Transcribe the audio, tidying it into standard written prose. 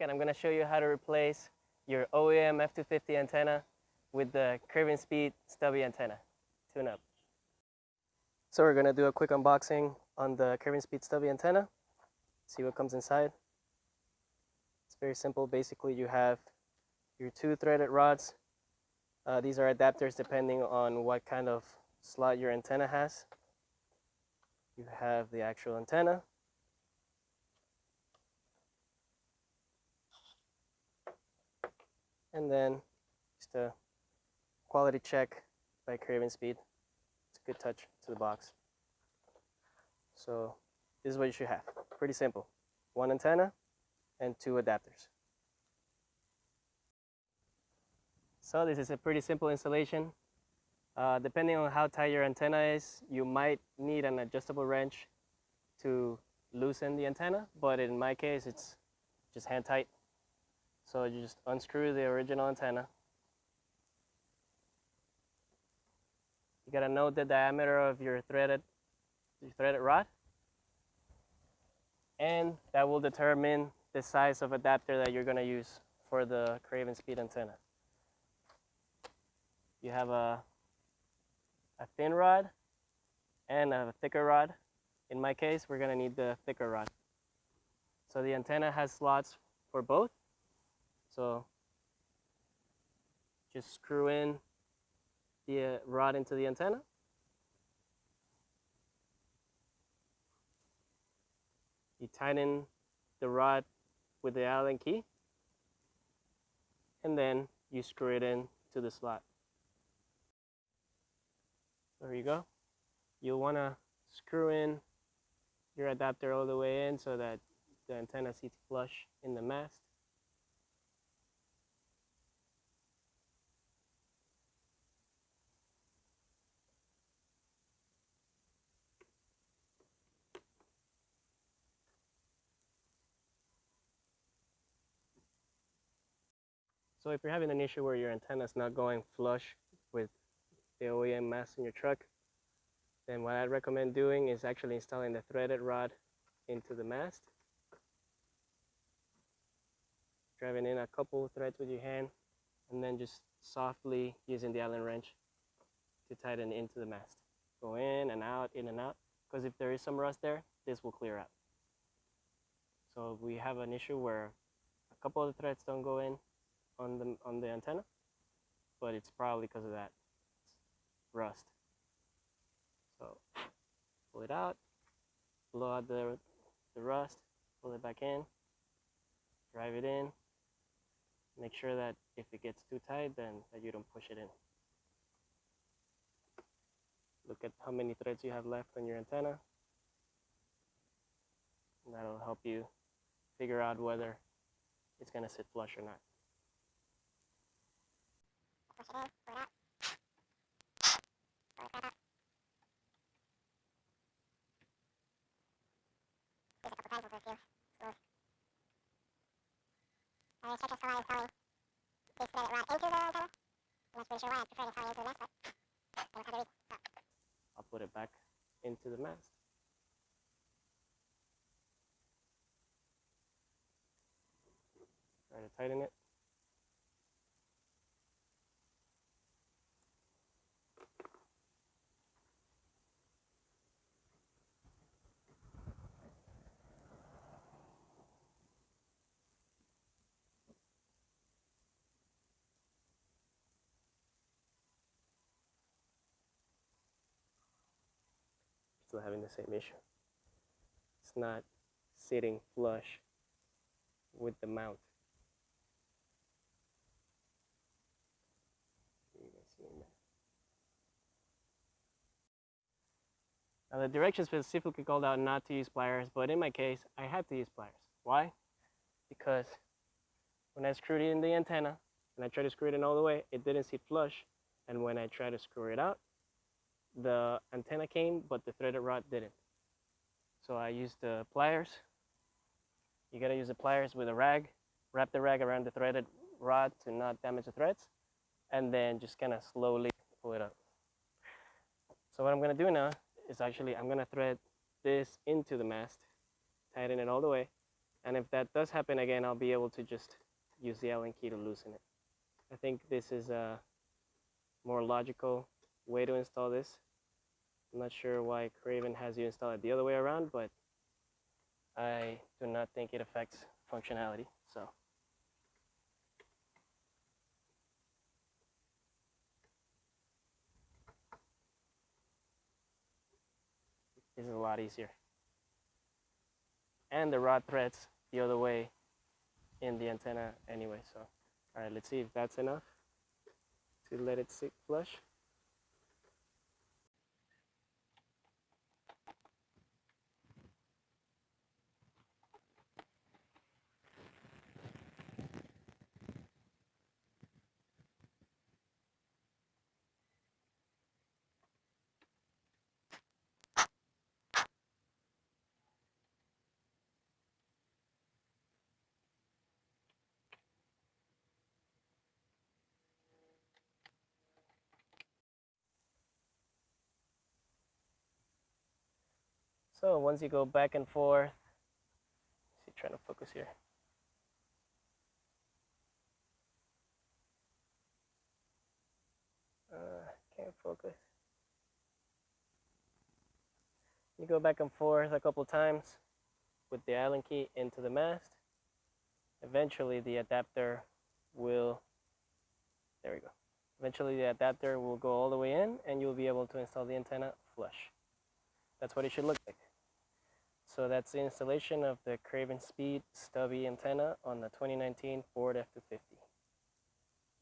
And I'm going to show you how to replace your OEM F250 antenna with the CravenSpeed Stubby Antenna. Tune up. So we're going to do a quick unboxing on the CravenSpeed Stubby Antenna. See what comes inside. It's very simple. Basically, you have your two threaded rods. These are adapters depending on what kind of slot your antenna has. You have the actual antenna. And then just a quality check by CravenSpeed. It's a good touch to the box. So this is what you should have. Pretty simple. One antenna and two adapters. So this is a pretty simple installation. Depending on how tight your antenna is, you might need an adjustable wrench to loosen the antenna, but in my case it's just hand tight. So you just unscrew the original antenna. You gotta know the diameter of your threaded rod, and that will determine the size of adapter that you're gonna use for the CravenSpeed antenna. You have a thin rod and a thicker rod. In my case, we're gonna need the thicker rod. So the antenna has slots for both. So just screw in the rod into the antenna. You tighten the rod with the Allen key, and then you screw it in to the slot. There you go. You'll want to screw in your adapter all the way in so that the antenna sits flush in the mast. So if you're having an issue where your antenna is not going flush with the OEM mast in your truck, then what I'd recommend doing is actually installing the threaded rod into the mast. Driving in a couple threads with your hand, and then just softly using the Allen wrench to tighten into the mast. Go in and out, because if there is some rust there, this will clear out. So we have an issue where a couple of the threads don't go in on the antenna, but it's probably because of that rust. So pull it out, blow out the rust, pull it back in, drive it in. Make sure that if it gets too tight, then that you don't push it in. Look at how many threads you have left on your antenna. And that'll help you figure out whether it's going to sit flush or not. Push it in, pull it out. Pull it back up. Squeeze a couple times until it feels smooth. Check this while installing this threaded rod into the antenna. I'm not really sure why I prefer installing into the mast, but that's how it is. So I'll put it back into the mast. Try to tighten it. Still having the same issue. It's not sitting flush with the mount. Now the directions specifically called out not to use pliers, but in my case, I had to use pliers. Why? Because when I screwed in the antenna, and I tried to screw it in all the way, it didn't sit flush, and when I tried to screw it out, the antenna came, but the threaded rod didn't. So I used the pliers. You gotta use the pliers with a rag, wrap the rag around the threaded rod to not damage the threads, and then just kind of slowly pull it up. So what I'm gonna do now is actually I'm gonna thread this into the mast, tighten it all the way, And if that does happen again, I'll be able to just use the Allen key to loosen it. I think this is a more logical way to install this. I'm not sure why Craven has you install it the other way around, but I do not think it affects functionality. So this is a lot easier. And the rod threads the other way in the antenna anyway. So all right, let's see if that's enough to let it sit flush. So once you go back and forth, see, trying to focus here. Can't focus. You go back and forth a couple times with the Allen key into the mast. Eventually the adapter will, there we go. Eventually the adapter will go all the way in and you'll be able to install the antenna flush. That's what it should look like. So that's the installation of the CravenSpeed Stubby Antenna on the 2019 Ford F250.